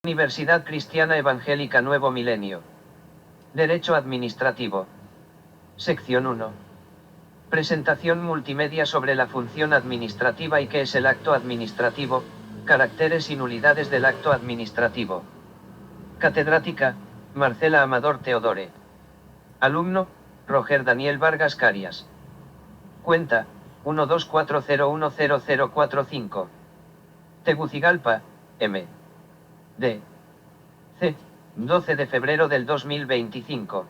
Universidad Cristiana Evangélica Nuevo Milenio. Derecho Administrativo. Sección 1. Presentación multimedia sobre la función administrativa y qué es el acto administrativo, caracteres y nulidades del acto administrativo. Catedrática, Marcela Amador Teodore. Alumno, Roger Daniel Vargas Carias. Cuenta, 124010045. Tegucigalpa, M. D. C. 12 de febrero del 2025.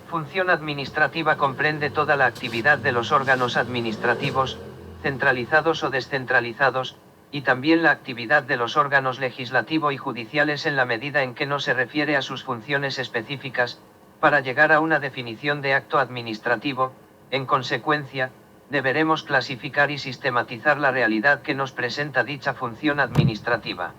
Función administrativa comprende toda la actividad de los órganos administrativos, centralizados o descentralizados, y también la actividad de los órganos legislativo y judiciales en la medida en que no se refiere a sus funciones específicas. Para llegar a una definición de acto administrativo, en consecuencia, deberemos clasificar y sistematizar la realidad que nos presenta dicha función administrativa.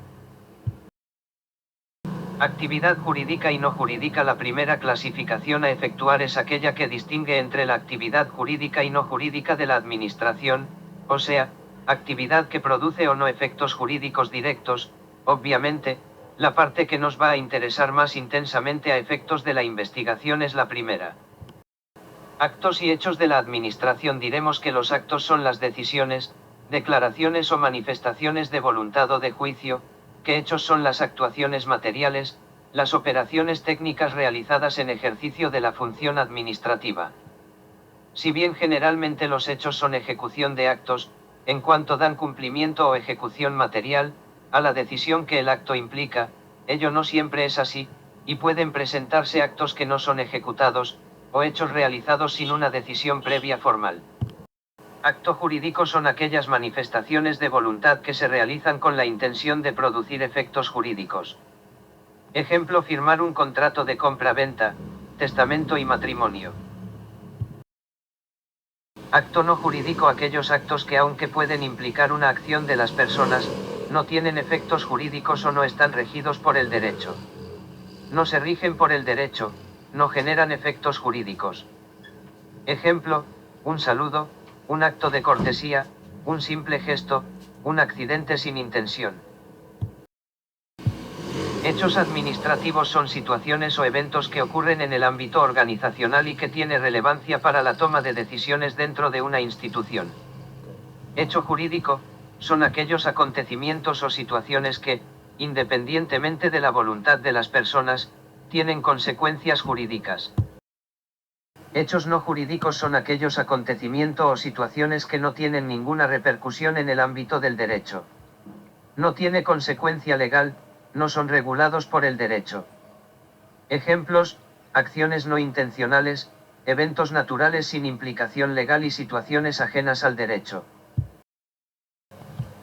Actividad jurídica y no jurídica. La primera clasificación a efectuar es aquella que distingue entre la actividad jurídica y no jurídica de la administración, o sea, actividad que produce o no efectos jurídicos directos. Obviamente, la parte que nos va a interesar más intensamente a efectos de la investigación es la primera. Actos y hechos de la administración. Diremos que los actos son las decisiones, declaraciones o manifestaciones de voluntad o de juicio, que hechos son las actuaciones materiales, las operaciones técnicas realizadas en ejercicio de la función administrativa. Si bien generalmente los hechos son ejecución de actos, en cuanto dan cumplimiento o ejecución material a la decisión que el acto implica, ello no siempre es así, y pueden presentarse actos que no son ejecutados, o hechos realizados sin una decisión previa formal. Acto jurídico son aquellas manifestaciones de voluntad que se realizan con la intención de producir efectos jurídicos. Ejemplo: firmar un contrato de compra-venta, testamento y matrimonio. Acto no jurídico: aquellos actos que, aunque pueden implicar una acción de las personas, no tienen efectos jurídicos o no están regidos por el derecho. No se rigen por el derecho, no generan efectos jurídicos. Ejemplo: un saludo, un acto de cortesía, un simple gesto, un accidente sin intención. Hechos administrativos son situaciones o eventos que ocurren en el ámbito organizacional y que tiene relevancia para la toma de decisiones dentro de una institución. Hecho jurídico son aquellos acontecimientos o situaciones que, independientemente de la voluntad de las personas, tienen consecuencias jurídicas. Hechos no jurídicos son aquellos acontecimientos o situaciones que no tienen ninguna repercusión en el ámbito del derecho. No tiene consecuencia legal, no son regulados por el derecho. Ejemplos: acciones no intencionales, eventos naturales sin implicación legal y situaciones ajenas al derecho.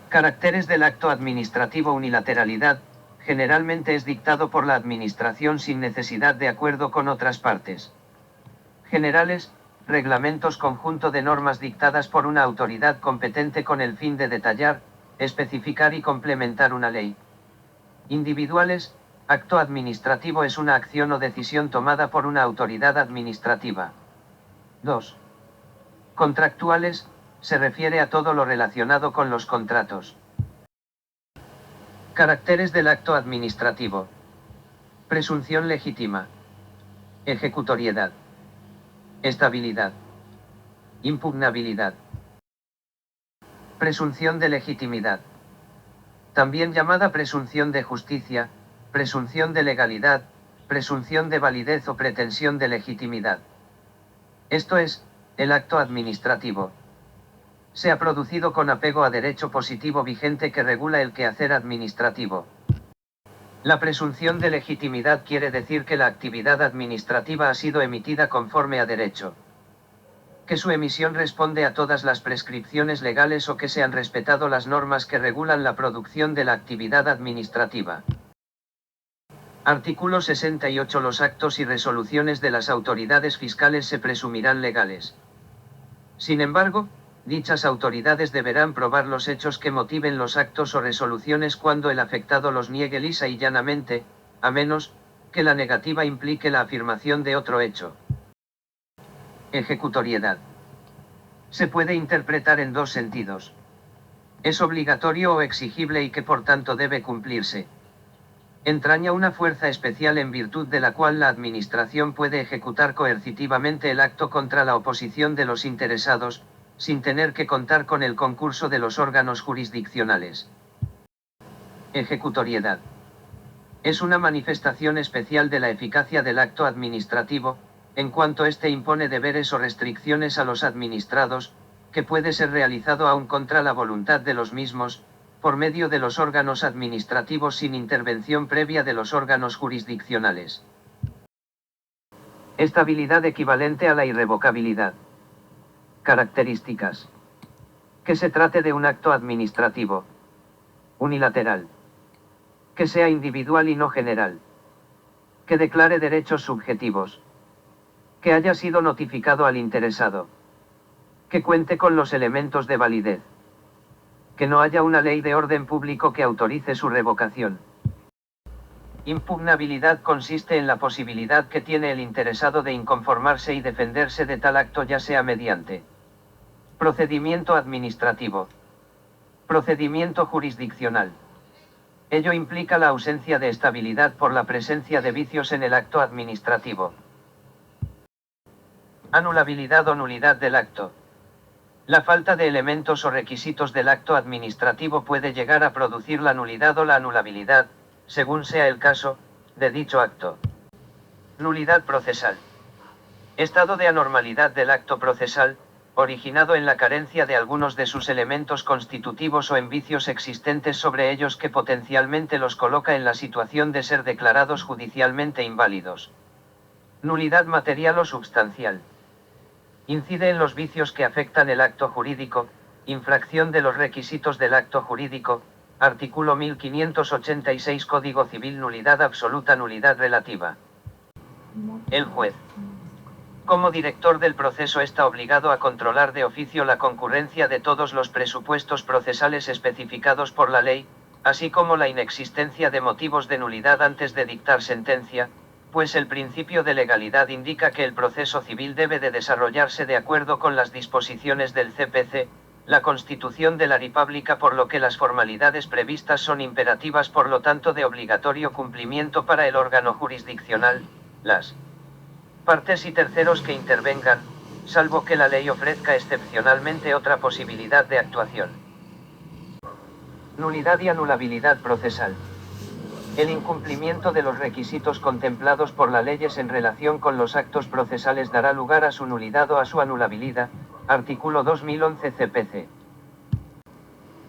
Caracteres del acto administrativo. Unilateralidad: generalmente es dictado por la administración sin necesidad de acuerdo con otras partes. Generales: reglamentos, conjunto de normas dictadas por una autoridad competente con el fin de detallar, especificar y complementar una ley. Individuales: acto administrativo es una acción o decisión tomada por una autoridad administrativa. 2. Contractuales: se refiere a todo lo relacionado con los contratos. Caracteres del acto administrativo. Presunción legítima. Ejecutoriedad. Estabilidad. Impugnabilidad. Presunción de legitimidad. También llamada presunción de justicia, presunción de legalidad, presunción de validez o pretensión de legitimidad. Esto es, el acto administrativo se ha producido con apego a derecho positivo vigente que regula el quehacer administrativo. La presunción de legitimidad quiere decir que la actividad administrativa ha sido emitida conforme a derecho, que su emisión responde a todas las prescripciones legales o que se han respetado las normas que regulan la producción de la actividad administrativa. Artículo 68. Los actos y resoluciones de las autoridades fiscales se presumirán legales. Sin embargo, dichas autoridades deberán probar los hechos que motiven los actos o resoluciones cuando el afectado los niegue lisa y llanamente, a menos que la negativa implique la afirmación de otro hecho. Ejecutoriedad. Se puede interpretar en dos sentidos. Es obligatorio o exigible y que por tanto debe cumplirse. Entraña una fuerza especial en virtud de la cual la Administración puede ejecutar coercitivamente el acto contra la oposición de los interesados, sin tener que contar con el concurso de los órganos jurisdiccionales. Ejecutoriedad. Es una manifestación especial de la eficacia del acto administrativo, en cuanto éste impone deberes o restricciones a los administrados, que puede ser realizado aun contra la voluntad de los mismos, por medio de los órganos administrativos sin intervención previa de los órganos jurisdiccionales. Estabilidad equivalente a la irrevocabilidad. Características. Que se trate de un acto administrativo. Unilateral. Que sea individual y no general. Que declare derechos subjetivos. Que haya sido notificado al interesado. Que cuente con los elementos de validez. Que no haya una ley de orden público que autorice su revocación. Impugnabilidad consiste en la posibilidad que tiene el interesado de inconformarse y defenderse de tal acto, ya sea mediante procedimiento administrativo, procedimiento jurisdiccional. Ello implica la ausencia de estabilidad por la presencia de vicios en el acto administrativo. Anulabilidad o nulidad del acto. La falta de elementos o requisitos del acto administrativo puede llegar a producir la nulidad o la anulabilidad, según sea el caso, de dicho acto. Nulidad procesal. Estado de anormalidad del acto procesal, originado en la carencia de algunos de sus elementos constitutivos o en vicios existentes sobre ellos que potencialmente los coloca en la situación de ser declarados judicialmente inválidos. Nulidad material o substancial. Incide en los vicios que afectan el acto jurídico, infracción de los requisitos del acto jurídico, artículo 1586 Código Civil. Nulidad absoluta, nulidad relativa. El juez, como director del proceso, está obligado a controlar de oficio la concurrencia de todos los presupuestos procesales especificados por la ley, así como la inexistencia de motivos de nulidad antes de dictar sentencia, pues el principio de legalidad indica que el proceso civil debe de desarrollarse de acuerdo con las disposiciones del CPC, la Constitución de la República, por lo que las formalidades previstas son imperativas, por lo tanto de obligatorio cumplimiento para el órgano jurisdiccional, las partes y terceros que intervengan, salvo que la ley ofrezca excepcionalmente otra posibilidad de actuación. Nulidad y anulabilidad procesal. El incumplimiento de los requisitos contemplados por las leyes en relación con los actos procesales dará lugar a su nulidad o a su anulabilidad, artículo 2011 CPC.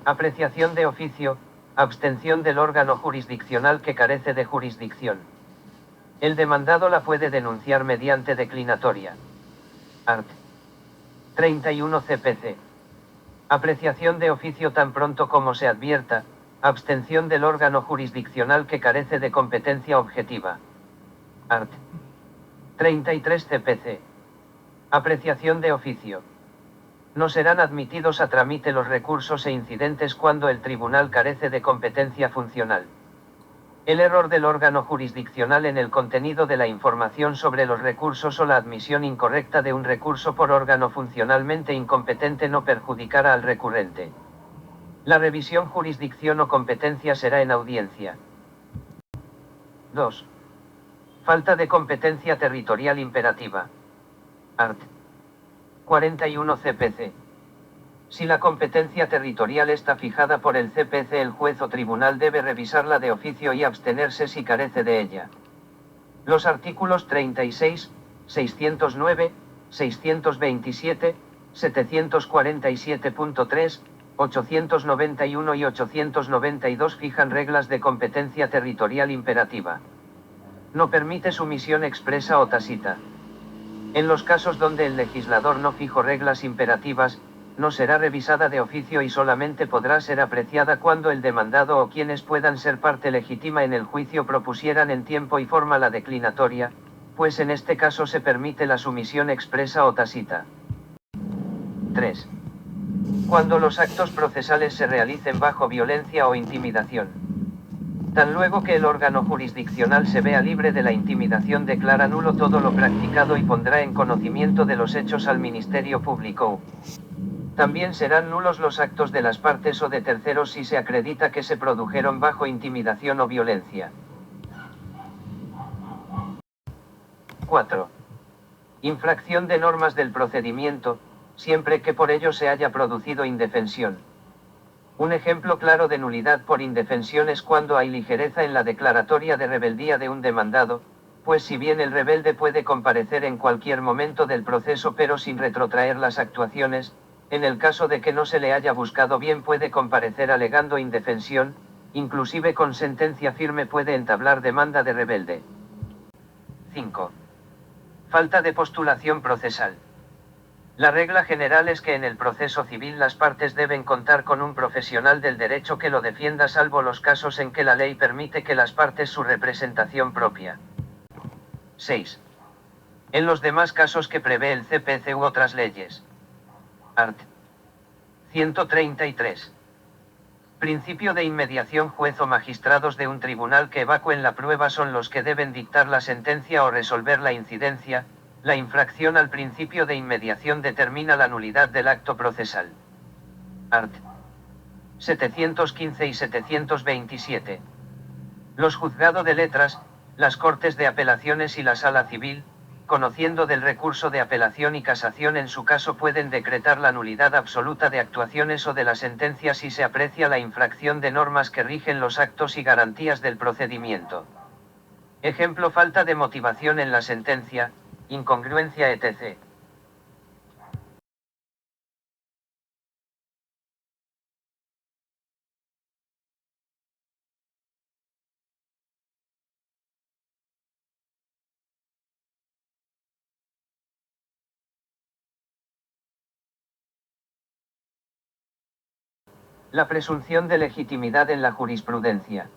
Apreciación de oficio, abstención del órgano jurisdiccional que carece de jurisdicción. El demandado la puede denunciar mediante declinatoria. Art. 31 CPC. Apreciación de oficio tan pronto como se advierta, abstención del órgano jurisdiccional que carece de competencia objetiva. Art. 33 CPC. Apreciación de oficio. No serán admitidos a trámite los recursos e incidentes cuando el tribunal carece de competencia funcional. El error del órgano jurisdiccional en el contenido de la información sobre los recursos o la admisión incorrecta de un recurso por órgano funcionalmente incompetente no perjudicará al recurrente. La revisión jurisdicción o competencia será en audiencia. 2. Falta de competencia territorial imperativa. Art. 41 CPC. Si la competencia territorial está fijada por el CPC, el juez o tribunal debe revisarla de oficio y abstenerse si carece de ella. Los artículos 36, 609, 627, 747.3, 891 y 892 fijan reglas de competencia territorial imperativa. No permite sumisión expresa o tácita. En los casos donde el legislador no fijó reglas imperativas, no será revisada de oficio y solamente podrá ser apreciada cuando el demandado o quienes puedan ser parte legítima en el juicio propusieran en tiempo y forma la declinatoria, pues en este caso se permite la sumisión expresa o tácita. 3. Cuando los actos procesales se realicen bajo violencia o intimidación. Tan luego que el órgano jurisdiccional se vea libre de la intimidación, declara nulo todo lo practicado y pondrá en conocimiento de los hechos al Ministerio Público. También serán nulos los actos de las partes o de terceros si se acredita que se produjeron bajo intimidación o violencia. 4. Infracción de normas del procedimiento, siempre que por ello se haya producido indefensión. Un ejemplo claro de nulidad por indefensión es cuando hay ligereza en la declaratoria de rebeldía de un demandado, pues si bien el rebelde puede comparecer en cualquier momento del proceso pero sin retrotraer las actuaciones, en el caso de que no se le haya buscado bien puede comparecer alegando indefensión, inclusive con sentencia firme puede entablar demanda de rebelde. 5. Falta de postulación procesal. La regla general es que en el proceso civil las partes deben contar con un profesional del derecho que lo defienda salvo los casos en que la ley permite que las partes su representación propia. 6. En los demás casos que prevé el CPC u otras leyes. Art. 133. Principio de inmediación. Juez o magistrados de un tribunal que evacúen la prueba son los que deben dictar la sentencia o resolver la incidencia. La infracción al principio de inmediación determina la nulidad del acto procesal. Art. 715 y 727. Los juzgados de letras, las Cortes de Apelaciones y la Sala Civil, conociendo del recurso de apelación y casación en su caso pueden decretar la nulidad absoluta de actuaciones o de la sentencia si se aprecia la infracción de normas que rigen los actos y garantías del procedimiento. Ejemplo: falta de motivación en la sentencia, incongruencia etc. La presunción de legitimidad en la jurisprudencia.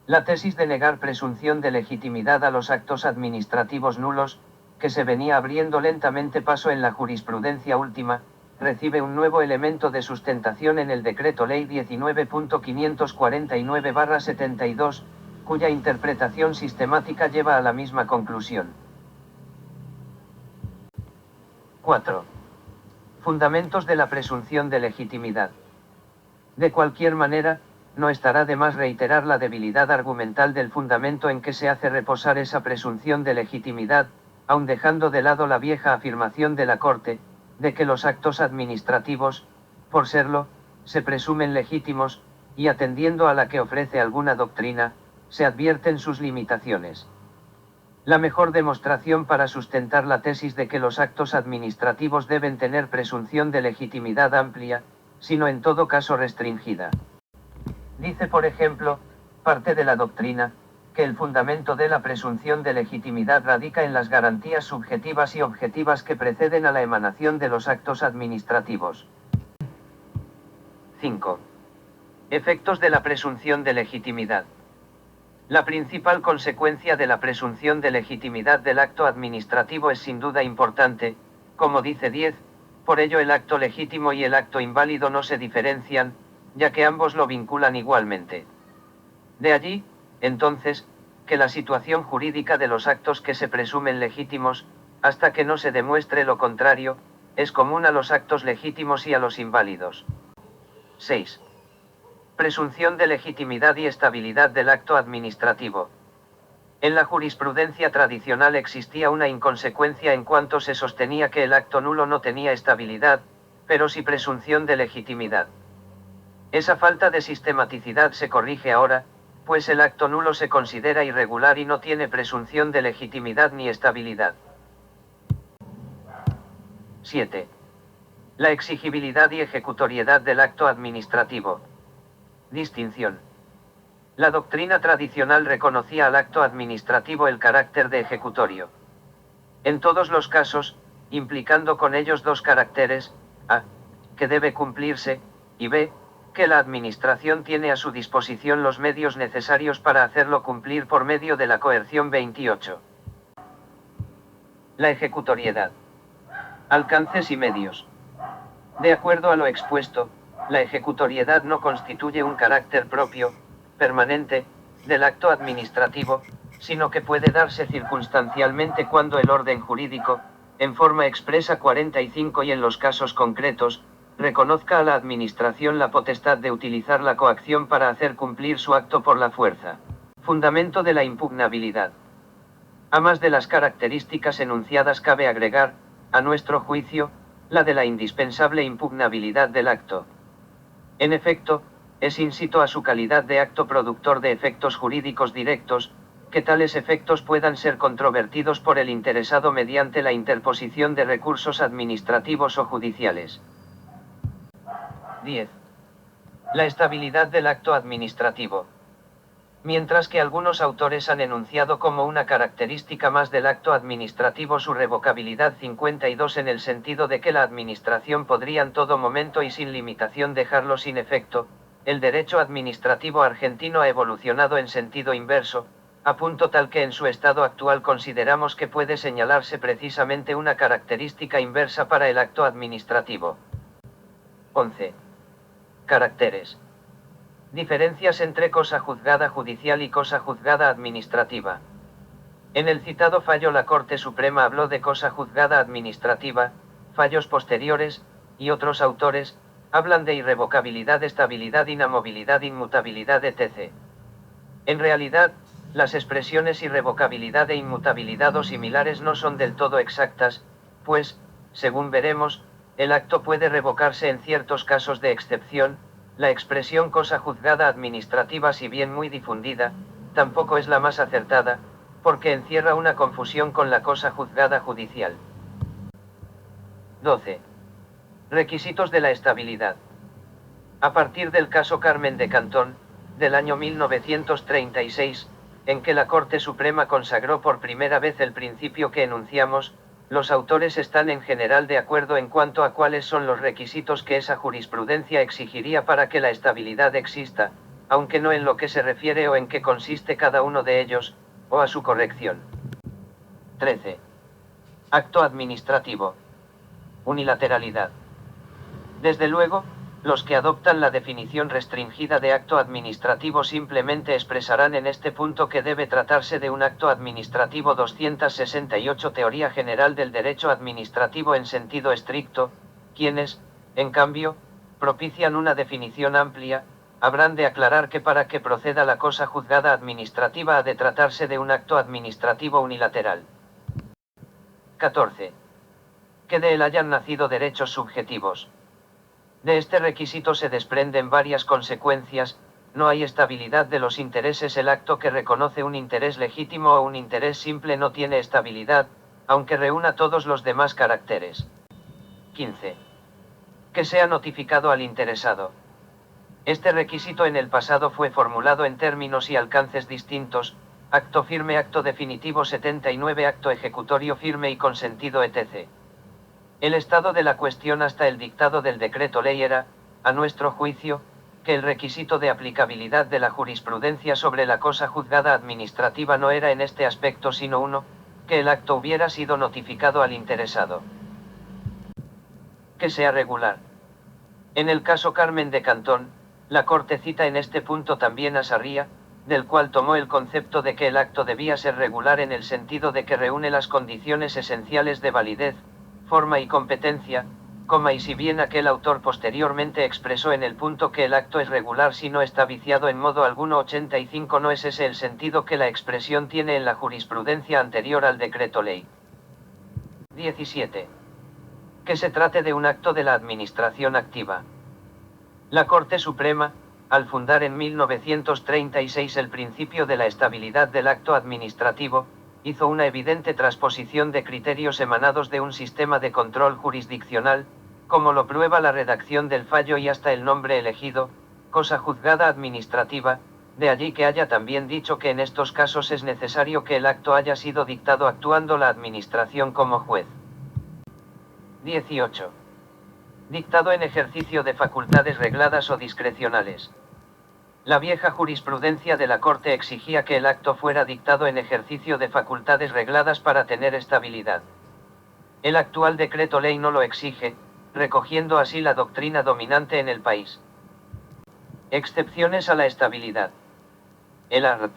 La tesis de negar presunción de legitimidad a los actos administrativos nulos, que se venía abriendo lentamente paso en la jurisprudencia última, recibe un nuevo elemento de sustentación en el Decreto Ley 19.549/72, cuya interpretación sistemática lleva a la misma conclusión. 4. Fundamentos de la presunción de legitimidad. De cualquier manera, no estará de más reiterar la debilidad argumental del fundamento en que se hace reposar esa presunción de legitimidad, aun dejando de lado la vieja afirmación de la Corte, de que los actos administrativos, por serlo, se presumen legítimos, y atendiendo a la que ofrece alguna doctrina, se advierten sus limitaciones. La mejor demostración para sustentar la tesis de que los actos administrativos deben tener presunción de legitimidad amplia, sino en todo caso restringida. Dice, por ejemplo, parte de la doctrina, que el fundamento de la presunción de legitimidad radica en las garantías subjetivas y objetivas que preceden a la emanación de los actos administrativos. 5. Efectos de la presunción de legitimidad. La principal consecuencia de la presunción de legitimidad del acto administrativo es sin duda importante, como dice 10, por ello el acto legítimo y el acto inválido no se diferencian, ya que ambos lo vinculan igualmente. De allí, entonces, que la situación jurídica de los actos que se presumen legítimos, hasta que no se demuestre lo contrario, es común a los actos legítimos y a los inválidos. 6. Presunción de legitimidad y estabilidad del acto administrativo. En la jurisprudencia tradicional existía una inconsecuencia en cuanto se sostenía que el acto nulo no tenía estabilidad, pero sí presunción de legitimidad. Esa falta de sistematicidad se corrige ahora, pues el acto nulo se considera irregular y no tiene presunción de legitimidad ni estabilidad. 7. La exigibilidad y ejecutoriedad del acto administrativo. Distinción. La doctrina tradicional reconocía al acto administrativo el carácter de ejecutorio. En todos los casos, implicando con ellos dos caracteres, a, que debe cumplirse, y b, que la administración tiene a su disposición los medios necesarios para hacerlo cumplir por medio de la coerción. 28. La ejecutoriedad. Alcances y medios. De acuerdo a lo expuesto, la ejecutoriedad no constituye un carácter propio, permanente, del acto administrativo, sino que puede darse circunstancialmente cuando el orden jurídico, en forma expresa 45 y en los casos concretos, reconozca a la Administración la potestad de utilizar la coacción para hacer cumplir su acto por la fuerza. Fundamento de la impugnabilidad. A más de las características enunciadas cabe agregar, a nuestro juicio, la de la indispensable impugnabilidad del acto. En efecto, es incito a su calidad de acto productor de efectos jurídicos directos, que tales efectos puedan ser controvertidos por el interesado mediante la interposición de recursos administrativos o judiciales. 10. La estabilidad del acto administrativo. Mientras que algunos autores han enunciado como una característica más del acto administrativo su revocabilidad 52 en el sentido de que la administración podría en todo momento y sin limitación dejarlo sin efecto, el derecho administrativo argentino ha evolucionado en sentido inverso, a punto tal que en su estado actual consideramos que puede señalarse precisamente una característica inversa para el acto administrativo. 11. Caracteres. Diferencias entre cosa juzgada judicial y cosa juzgada administrativa. En el citado fallo la Corte Suprema habló de cosa juzgada administrativa, fallos posteriores, y otros autores, hablan de irrevocabilidad, estabilidad, inamovilidad, inmutabilidad, etc. En realidad, las expresiones irrevocabilidad e inmutabilidad o similares no son del todo exactas, pues, según veremos, el acto puede revocarse en ciertos casos de excepción. La expresión cosa juzgada administrativa, si bien muy difundida, tampoco es la más acertada, porque encierra una confusión con la cosa juzgada judicial. 12. Requisitos de la estabilidad. A partir del caso Carmen de Cantón, del año 1936, en que la Corte Suprema consagró por primera vez el principio que enunciamos, los autores están en general de acuerdo en cuanto a cuáles son los requisitos que esa jurisprudencia exigiría para que la estabilidad exista, aunque no en lo que se refiere o en qué consiste cada uno de ellos, o a su corrección. 13. Acto administrativo. Unilateralidad. Desde luego, los que adoptan la definición restringida de acto administrativo simplemente expresarán en este punto que debe tratarse de un acto administrativo. 268 Teoría General del Derecho Administrativo en sentido estricto. Quienes, en cambio, propician una definición amplia, habrán de aclarar que para que proceda la cosa juzgada administrativa ha de tratarse de un acto administrativo unilateral. 14. Que de él hayan nacido derechos subjetivos. De este requisito se desprenden varias consecuencias. No hay estabilidad de los intereses. El acto que reconoce un interés legítimo o un interés simple no tiene estabilidad, aunque reúna todos los demás caracteres. 15. Que sea notificado al interesado. Este requisito en el pasado fue formulado en términos y alcances distintos: acto firme, acto definitivo. 79 Acto ejecutorio firme y consentido, etc. El estado de la cuestión hasta el dictado del decreto ley era, a nuestro juicio, que el requisito de aplicabilidad de la jurisprudencia sobre la cosa juzgada administrativa no era en este aspecto sino uno, que el acto hubiera sido notificado al interesado. Que sea regular. En el caso Carmen de Cantón, la Corte cita en este punto también a Sarria, del cual tomó el concepto de que el acto debía ser regular en el sentido de que reúne las condiciones esenciales de validez, forma y competencia, y si bien aquel autor posteriormente expresó en el punto que el acto es regular si no está viciado en modo alguno. 85 No es ese el sentido que la expresión tiene en la jurisprudencia anterior al decreto ley. 17. Que se trate de un acto de la administración activa. La Corte Suprema, al fundar en 1936 el principio de la estabilidad del acto administrativo, hizo una evidente transposición de criterios emanados de un sistema de control jurisdiccional, como lo prueba la redacción del fallo y hasta el nombre elegido, cosa juzgada administrativa. De allí que haya también dicho que en estos casos es necesario que el acto haya sido dictado actuando la administración como juez. 18. Dictado en ejercicio de facultades regladas o discrecionales. La vieja jurisprudencia de la Corte exigía que el acto fuera dictado en ejercicio de facultades regladas para tener estabilidad. El actual decreto ley no lo exige, recogiendo así la doctrina dominante en el país. Excepciones a la estabilidad. El art.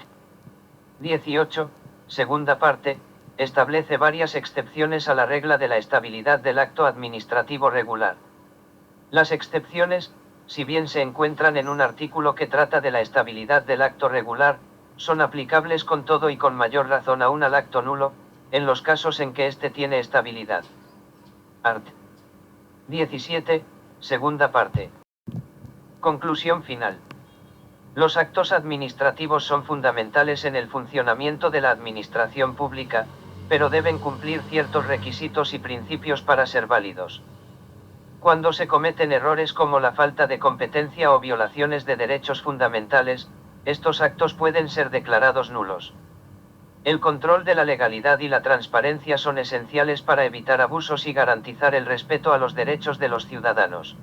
18, segunda parte, establece varias excepciones a la regla de la estabilidad del acto administrativo regular. Las excepciones, si bien se encuentran en un artículo que trata de la estabilidad del acto regular, son aplicables con todo y con mayor razón aún al acto nulo, en los casos en que éste tiene estabilidad. Art. 17, segunda parte. Conclusión final. Los actos administrativos son fundamentales en el funcionamiento de la administración pública, pero deben cumplir ciertos requisitos y principios para ser válidos. Cuando se cometen errores como la falta de competencia o violaciones de derechos fundamentales, estos actos pueden ser declarados nulos. El control de la legalidad y la transparencia son esenciales para evitar abusos y garantizar el respeto a los derechos de los ciudadanos.